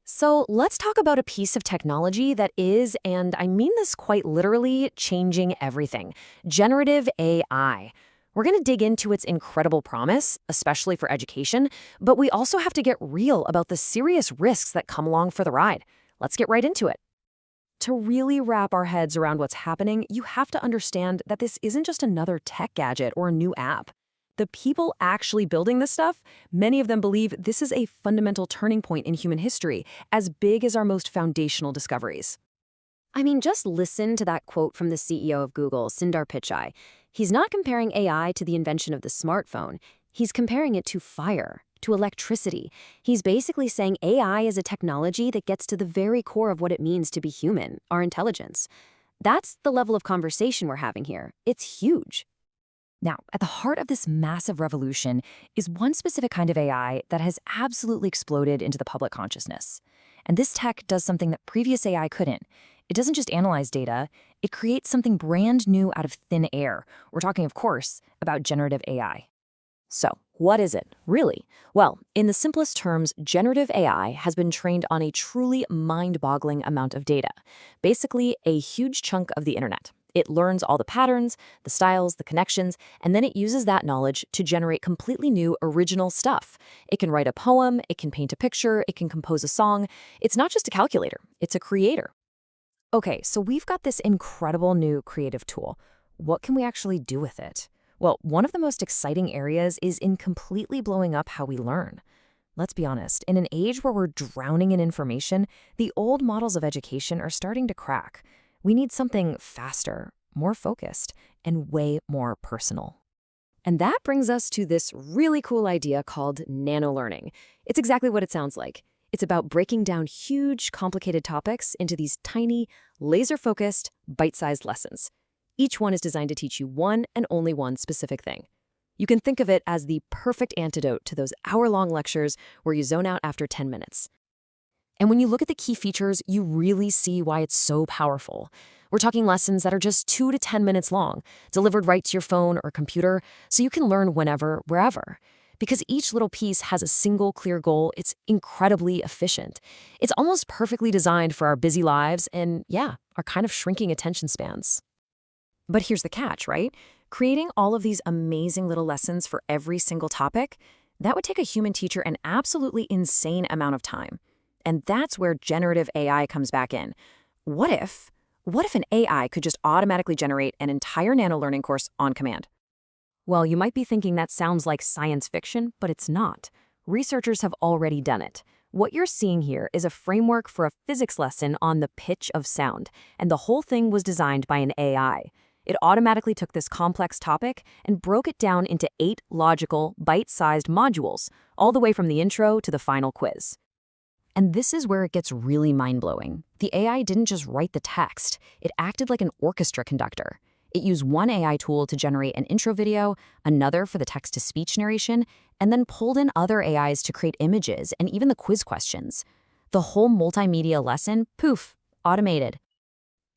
So let's talk about a piece of technology that is, and I mean this quite literally, changing everything: generative AI. We're going to dig into its incredible promise, especially for education, but we also have to get real about the serious risks that come along for the ride. Let's get right into it. To really wrap our heads around what's happening, you have to understand that this isn't just another tech gadget or a new app. The people actually building this stuff, many of them believe this is a fundamental turning point in human history, as big as our most foundational discoveries. I mean, just listen to that quote from the CEO of Google, Sundar Pichai. He's not comparing AI to the invention of the smartphone. He's comparing it to fire, to electricity. He's basically saying AI is a technology that gets to the very core of what it means to be human, our intelligence. That's the level of conversation we're having here. It's huge. Now, at the heart of this massive revolution is one specific kind of AI that has absolutely exploded into the public consciousness. And this tech does something that previous AI couldn't. It doesn't just analyze data, it creates something brand new out of thin air. We're talking, of course, about generative AI. So, what is it, really? Well, in the simplest terms, generative AI has been trained on a truly mind-boggling amount of data. Basically, a huge chunk of the internet. It learns all the patterns, the styles, the connections, and then it uses that knowledge to generate completely new, original stuff. It can write a poem, it can paint a picture, it can compose a song. It's not just a calculator, it's a creator. Okay, so we've got this incredible new creative tool. What can we actually do with it? Well, one of the most exciting areas is in completely blowing up how we learn. Let's be honest, in an age where we're drowning in information, the old models of education are starting to crack. We need something faster, more focused, and way more personal. And that brings us to this really cool idea called nano-learning. It's exactly what it sounds like. It's about breaking down huge, complicated topics into these tiny, laser-focused, bite-sized lessons. Each one is designed to teach you one and only one specific thing. You can think of it as the perfect antidote to those hour-long lectures where you zone out after 10 minutes. And when you look at the key features, you really see why it's so powerful. We're talking lessons that are just 2 to 10 minutes long, delivered right to your phone or computer, so you can learn whenever, wherever. Because each little piece has a single clear goal, it's incredibly efficient. It's almost perfectly designed for our busy lives and, yeah, our kind of shrinking attention spans. But here's the catch, right? Creating all of these amazing little lessons for every single topic, that would take a human teacher an absolutely insane amount of time. And that's where generative AI comes back in. What if an AI could just automatically generate an entire nano-learning course on command? Well, you might be thinking that sounds like science fiction, but it's not. Researchers have already done it. What you're seeing here is a framework for a physics lesson on the pitch of sound, and the whole thing was designed by an AI. It automatically took this complex topic and broke it down into 8 logical, bite-sized modules, all the way from the intro to the final quiz. And this is where it gets really mind-blowing. The AI didn't just write the text, it acted like an orchestra conductor. It used one AI tool to generate an intro video, another for the text-to-speech narration, and then pulled in other AIs to create images and even the quiz questions. The whole multimedia lesson, poof, automated.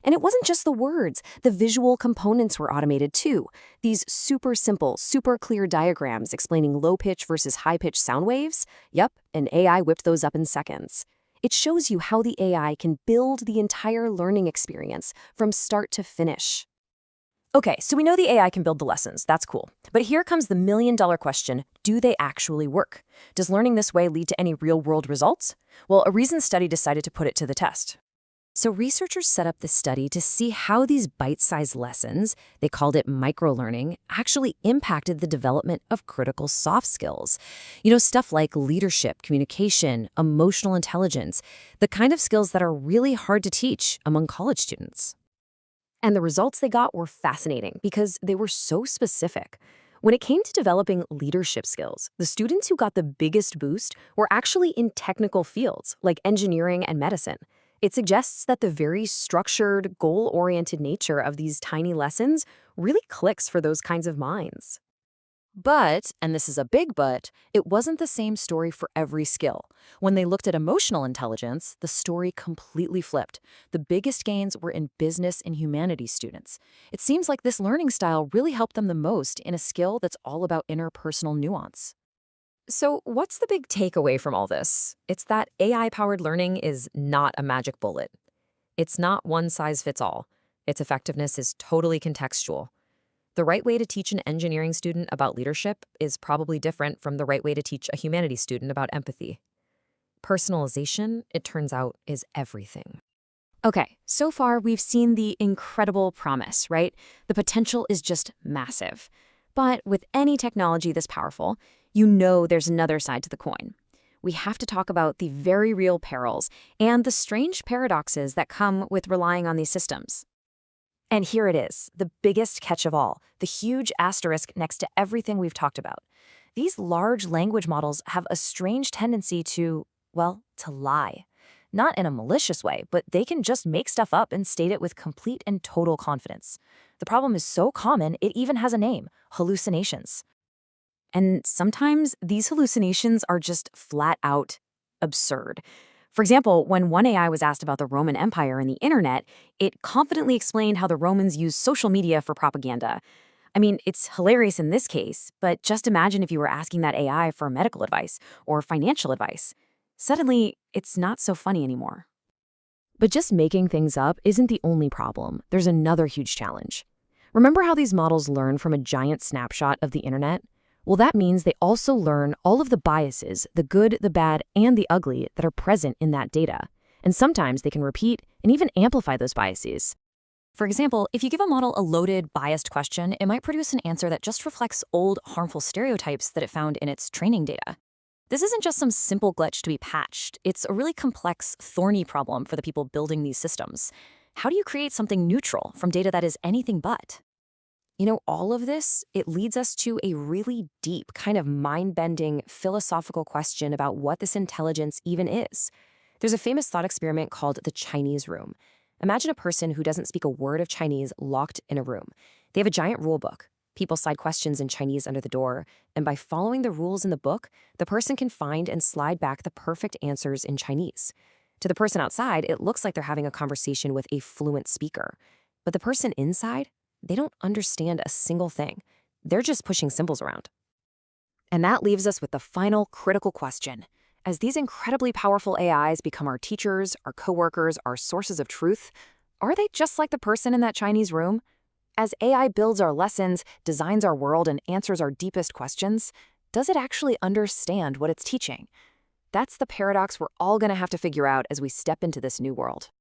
And it wasn't just the words, the visual components were automated too. These super simple, super clear diagrams explaining low-pitch versus high-pitch sound waves, yep, an AI whipped those up in seconds. It shows you how the AI can build the entire learning experience from start to finish. Okay, so we know the AI can build the lessons, that's cool. But here comes the million-dollar question: do they actually work? Does learning this way lead to any real-world results? Well, a recent study decided to put it to the test. So researchers set up this study to see how these bite-sized lessons, they called it micro-learning, actually impacted the development of critical soft skills. Stuff like leadership, communication, emotional intelligence, the kind of skills that are really hard to teach among college students. And the results they got were fascinating because they were so specific. When it came to developing leadership skills, the students who got the biggest boost were actually in technical fields like engineering and medicine. It suggests that the very structured, goal-oriented nature of these tiny lessons really clicks for those kinds of minds. But, and this is a big but, it wasn't the same story for every skill. When they looked at emotional intelligence, the story completely flipped. The biggest gains were in business and humanities students. It seems like this learning style really helped them the most in a skill that's all about interpersonal nuance. So, what's the big takeaway from all this? It's that AI-powered learning is not a magic bullet. It's not one size fits all. Its effectiveness is totally contextual. The right way to teach an engineering student about leadership is probably different from the right way to teach a humanities student about empathy. Personalization, it turns out, is everything. Okay, so far we've seen the incredible promise, right? The potential is just massive. But with any technology this powerful, you know there's another side to the coin. We have to talk about the very real perils and the strange paradoxes that come with relying on these systems. And here it is, the biggest catch of all, the huge asterisk next to everything we've talked about. These large language models have a strange tendency to, well, to lie. Not in a malicious way, but they can just make stuff up and state it with complete and total confidence. The problem is so common, it even has a name: hallucinations. And sometimes these hallucinations are just flat out absurd. For example, when one AI was asked about the Roman Empire and the internet, it confidently explained how the Romans used social media for propaganda. I mean, it's hilarious in this case, but just imagine if you were asking that AI for medical advice or financial advice. Suddenly, it's not so funny anymore. But just making things up isn't the only problem. There's another huge challenge. Remember how these models learn from a giant snapshot of the internet? Well, that means they also learn all of the biases, the good, the bad, and the ugly that are present in that data. And sometimes they can repeat and even amplify those biases. For example, if you give a model a loaded, biased question, it might produce an answer that just reflects old, harmful stereotypes that it found in its training data. This isn't just some simple glitch to be patched. It's a really complex, thorny problem for the people building these systems. How do you create something neutral from data that is anything but? All of this, it leads us to a really deep, kind of mind-bending philosophical question about what this intelligence even is. There's a famous thought experiment called the Chinese room. Imagine a person who doesn't speak a word of Chinese locked in a room. They have a giant rule book. People slide questions in Chinese under the door, and by following the rules in the book, the person can find and slide back the perfect answers in Chinese. To the person outside, it looks like they're having a conversation with a fluent speaker. But the person inside, they don't understand a single thing. They're just pushing symbols around. And that leaves us with the final critical question. As these incredibly powerful AIs become our teachers, our coworkers, our sources of truth, are they just like the person in that Chinese room? As AI builds our lessons, designs our world, and answers our deepest questions, does it actually understand what it's teaching? That's the paradox we're all going to have to figure out as we step into this new world.